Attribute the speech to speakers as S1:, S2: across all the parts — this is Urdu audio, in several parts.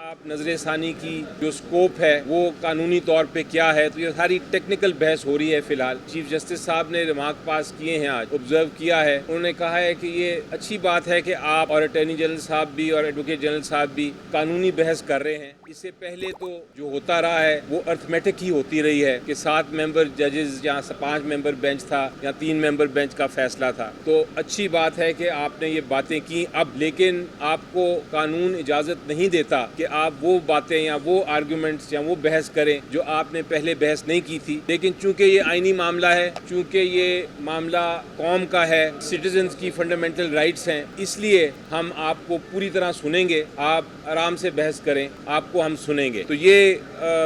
S1: آپ نظر ثانی کی جو سکوپ ہے وہ قانونی طور پہ کیا ہے، تو یہ ساری ٹیکنیکل بحث ہو رہی ہے فی الحال۔ چیف جسٹس صاحب نے ریمارک پاس کیے ہیں، آج آبزرو کیا ہے، انہوں نے کہا ہے کہ یہ اچھی بات ہے کہ آپ اور اٹارنی جنرل صاحب بھی اور ایڈوکیٹ جنرل صاحب بھی قانونی بحث کر رہے ہیں۔ اس سے پہلے تو جو ہوتا رہا ہے وہ ارتھمیٹک ہی ہوتی رہی ہے کہ 7 ممبر ججز یا 5 ممبر بینچ تھا یا 3 ممبر بینچ کا فیصلہ تھا۔ تو اچھی بات ہے کہ آپ نے یہ باتیں کی اب، لیکن آپ کو قانون اجازت نہیں دیتا کہ آپ وہ باتیں یا وہ آرگومنٹس یا وہ بحث کریں جو آپ نے پہلے بحث نہیں کی تھی۔ لیکن چونکہ یہ آئینی معاملہ ہے، چونکہ یہ معاملہ قوم کا ہے، سٹیزنز کی فنڈامنٹل رائٹس ہیں، اس لیے ہم آپ کو پوری طرح سنیں گے۔ آپ آرام سے بحث کریں، آپ کو ہم سنیں گے۔ تو یہ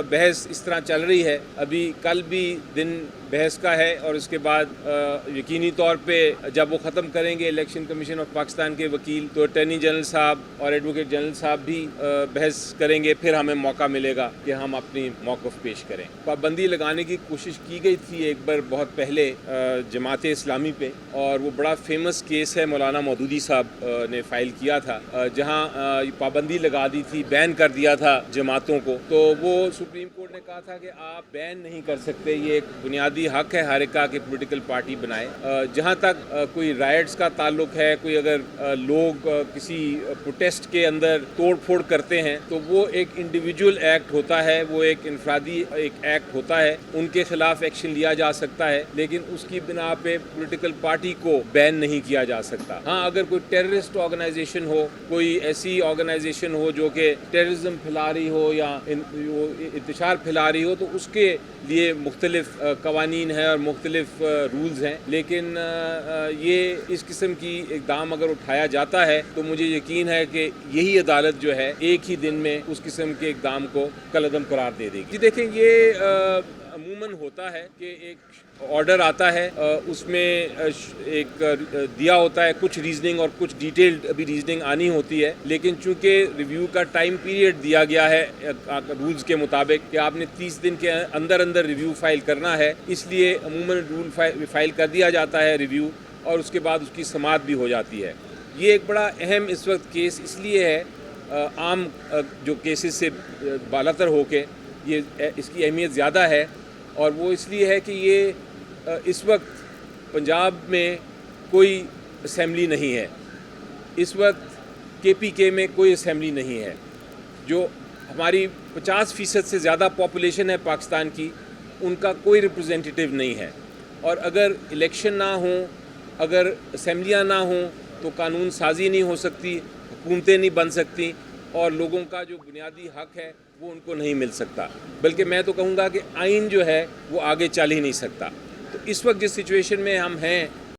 S1: بحث اس طرح چل رہی ہے، ابھی کل بھی دن بحث کا ہے، اور اس کے بعد یقینی طور پہ جب وہ ختم کریں گے الیکشن کمیشن آف پاکستان کے وکیل، تو اٹارنی جنرل صاحب اور ایڈوکیٹ جنرل صاحب بھی بحث کریں گے، پھر ہمیں موقع ملے گا کہ ہم اپنی موقف پیش کریں۔ پابندی لگانے کی کوشش کی گئی تھی ایک بار بہت پہلے جماعت اسلامی پہ، اور وہ بڑا فیمس کیس ہے، مولانا مودودی صاحب نے فائل کیا تھا، جہاں پابندی لگا دی تھی، بین کر دیا تھا جماعتوں کو۔ تو وہ سپریم کورٹ نے کہا تھا کہ آپ بین نہیں کر سکتے، یہ ایک بنیادی حق ہے ہر ایک کا کہ پولیٹیکل پارٹی بنائے۔ جہاں تک کوئی رائٹس کا تعلق ہے، کوئی اگر لوگ کسی پروٹیسٹ کے اندر توڑ پھوڑ کرتے ہیں تو وہ ایک انڈیویجول ایکٹ ہوتا ہے، وہ ایک انفرادی ایک ایکٹ ہوتا ہے، ان کے خلاف ایکشن لیا جا سکتا ہے، لیکن اس کی بنا پہ پولیٹیکل پارٹی کو بین نہیں کیا جا سکتا۔ ہاں، اگر کوئی ٹیررسٹ آرگنائزیشن ہو، کوئی ایسی آرگنائزیشن ہو جو کہ ٹیررزم پھیلا رہی ہو یا انتشار پھیلا رہی ہو، تو اس کے لیے مختلف قوانین ہیں اور مختلف رولز ہیں، لیکن یہ اس قسم کی اقدام اگر اٹھایا جاتا ہے تو مجھے یقین ہے کہ یہی عدالت جو ہے ایک ہی دن میں اس قسم کے اقدام کو کالعدم قرار دے دے گی۔ جی دیکھیں، یہ عموماً ہوتا ہے کہ ایک آرڈر آتا ہے، اس میں ایک دیا ہوتا ہے کچھ ریزننگ اور کچھ ڈیٹیلڈ ابھی ریزننگ آنی ہوتی ہے، لیکن چونکہ ریویو کا ٹائم پیریڈ دیا گیا ہے رولز کے مطابق کہ آپ نے 30 دن کے اندر اندر ریویو فائل کرنا ہے، اس لیے عموماً رول فائل کر دیا جاتا ہے ریویو، اور اس کے بعد اس کی سماعت بھی ہو جاتی ہے۔ یہ ایک بڑا اہم اس وقت کیس اس لیے ہے، عام جو کیسز سے بالاتر ہو کے یہ اس کی اہمیت زیادہ ہے، اور وہ اس لیے ہے کہ یہ اس وقت پنجاب میں کوئی اسمبلی نہیں ہے، اس وقت KPK میں کوئی اسمبلی نہیں ہے، جو ہماری 50% سے زیادہ پاپولیشن ہے پاکستان کی، ان کا کوئی ریپرزینٹیٹیو نہیں ہے، اور اگر الیکشن نہ ہوں، اگر اسمبلیاں نہ ہوں تو قانون سازی نہیں ہو سکتی، حکومتیں نہیں بن سکتی، اور لوگوں کا جو بنیادی حق ہے وہ ان کو نہیں مل سکتا، بلکہ میں تو کہوں گا کہ آئین جو ہے وہ آگے چل ہی نہیں سکتا۔ تو اس وقت جس سچویشن میں ہم ہیں